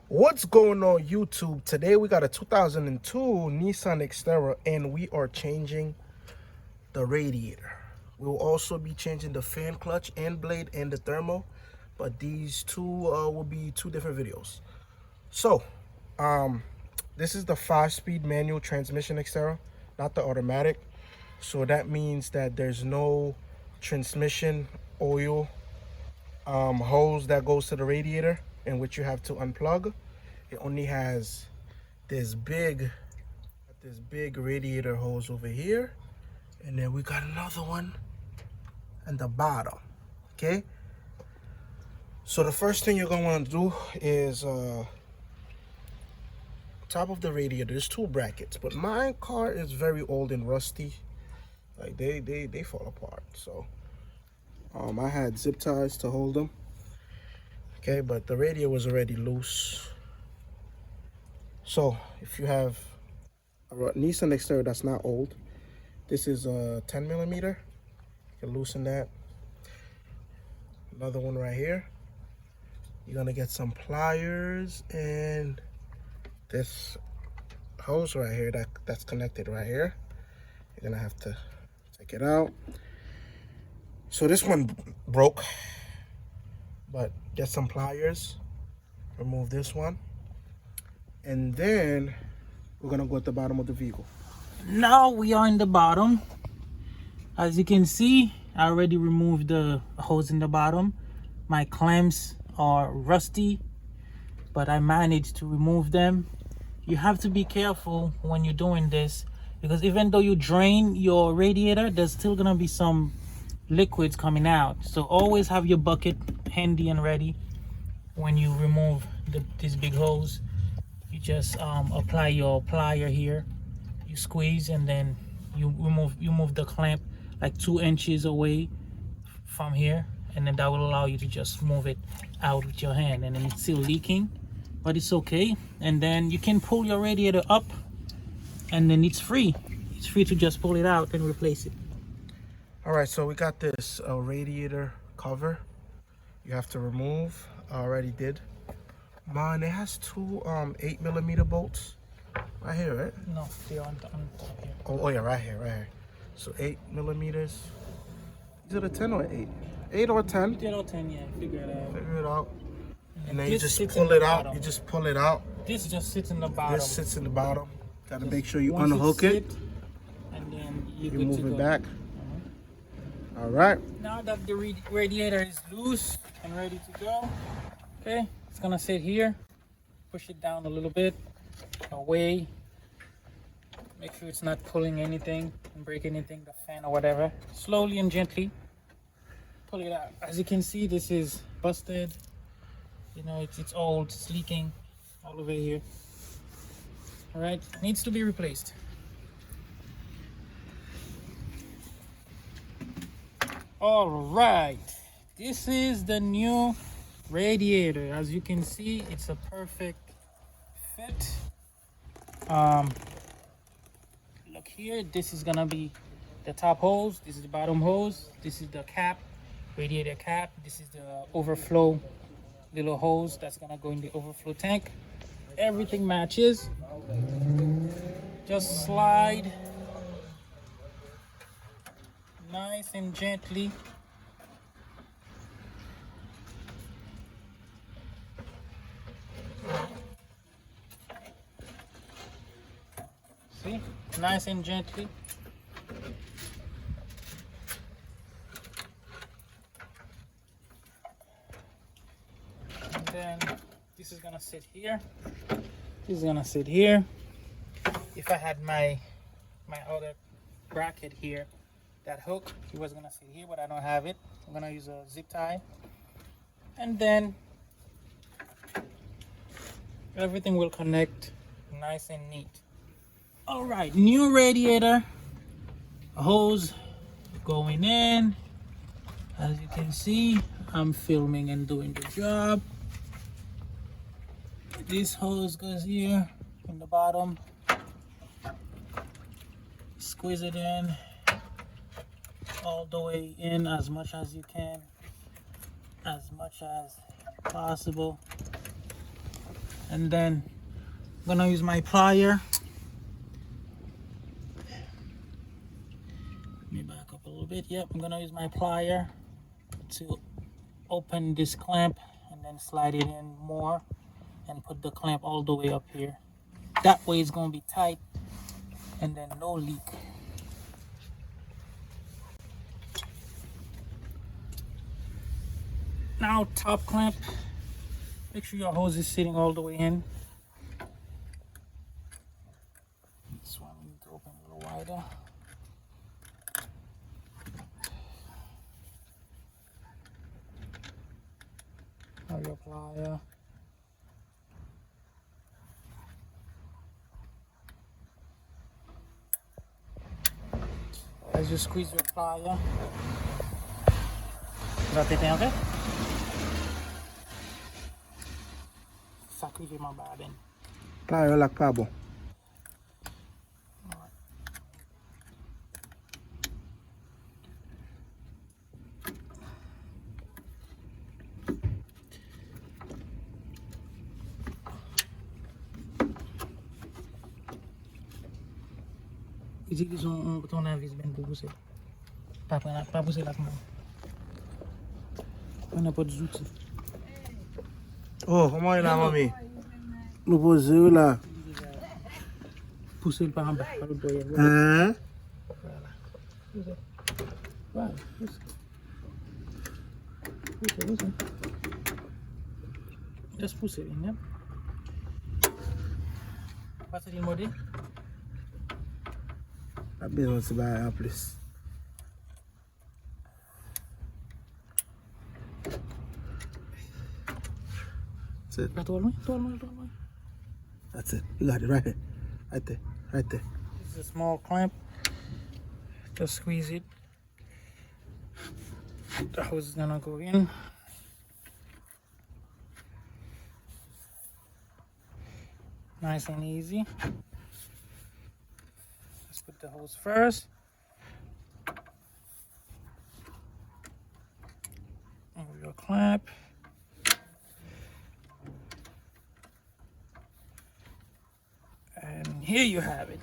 What's going on YouTube? Today we got a 2002 Nissan Xterra and we are changing the radiator. We will also be changing the fan clutch and blade and the thermal, but these two will be two different videos. So this is the 5-speed manual transmission Xterra, not the automatic. So that means that there's no transmission oil hose that goes to the radiator in which you have to unplug. It only has this big radiator hose over here, and then we got another one at the bottom. Okay, so the first thing you're gonna want to do is top of the radiator. There's two brackets, but my car is very old and rusty. Like they fall apart. So I had zip ties to hold them. Okay, but the radiator was already loose. So if you have a Nissan Xterra that's not old, this is a 10 millimeter. You can loosen that. Another one right here. You're gonna get some pliers and this hose right here that's connected right here. You're gonna have to take it out. So this one broke, but get some pliers, remove this one, and then we're gonna go at the bottom of the vehicle. Now we are in the bottom. As you can see, I already removed the hose in the bottom. My clamps are rusty, but I managed to remove them. You have to be careful when you're doing this, because even though you drain your radiator, there's still gonna be some liquids coming out. So always have your bucket handy and ready when you remove this big hose. You just apply your plier here, you squeeze, and then you move the clamp like 2 inches away from here, and then that will allow you to just move it out with your hand. And then it's still leaking, but it's okay. And then you can pull your radiator up, and then it's free to just pull it out and replace it. All right, so we got this radiator cover you have to remove. I already did mine. It has two 8 millimeter bolts right here, right? No, they're on top here. Oh yeah, right here. So 8 millimeters. Is it a 10 or 8? 8 or 10? 8 or 10, yeah. Figure it out. And then you just pull it out. You just pull it out. This just sits in the bottom. This sits in the bottom. Gotta make sure you unhook it. And then you move it back. All right. Now that the radiator is loose and ready to go, okay, it's gonna sit here. Push it down a little bit, away. Make sure it's not pulling anything and break anything, the fan or whatever. Slowly and gently pull it out. As you can see, this is busted. You know, it's old, it's leaking all over here. All right, needs to be replaced. All right, this is the new radiator. As you can see, it's a perfect fit. Look here, this is gonna be the top hose, this is the bottom hose, this is the cap, radiator cap, this is the overflow little hose that's gonna go in the overflow tank. Everything matches. Just slide nice and gently. See, nice and gently. And then this is gonna sit here. This is gonna sit here. If I had my other bracket here, that hook, it was gonna sit here, but I don't have it. I'm gonna use a zip tie, and then everything will connect nice and neat. All right, new radiator hose going in. As you can see, I'm filming and doing the job. This hose goes here in the bottom. Squeeze it in all the way in as much as you can, as much as possible. And then I'm gonna use my plier. Let me back up a little bit. Yep, I'm gonna use my plier to open this clamp and then slide it in more and put the clamp all the way up here. That way it's gonna be tight and then no leak. Now top clamp. Make sure your hose is sitting all the way in. This one we need to open a little wider. Now your plier. As you squeeze your plier. Rotate un peu. Sacrifier ma babine. Plier lock pa bon. Utilise un bouton à vis ben pour pousser. Pas pousser la main. On n'a pas d'outils. Oh, comment il a mami? Nous posons là. Pousser le par en bas. Hein? Voilà. Pousser. Just pousser, né? Passa de molde. Pas besoin de se battre en plus. That's it. Trop loin. That's it. You got it right here. Right there. This is a small clamp. Just squeeze it. The hose is gonna go in. Nice and easy. Let's put the hose first. Over your clamp. And here you have it.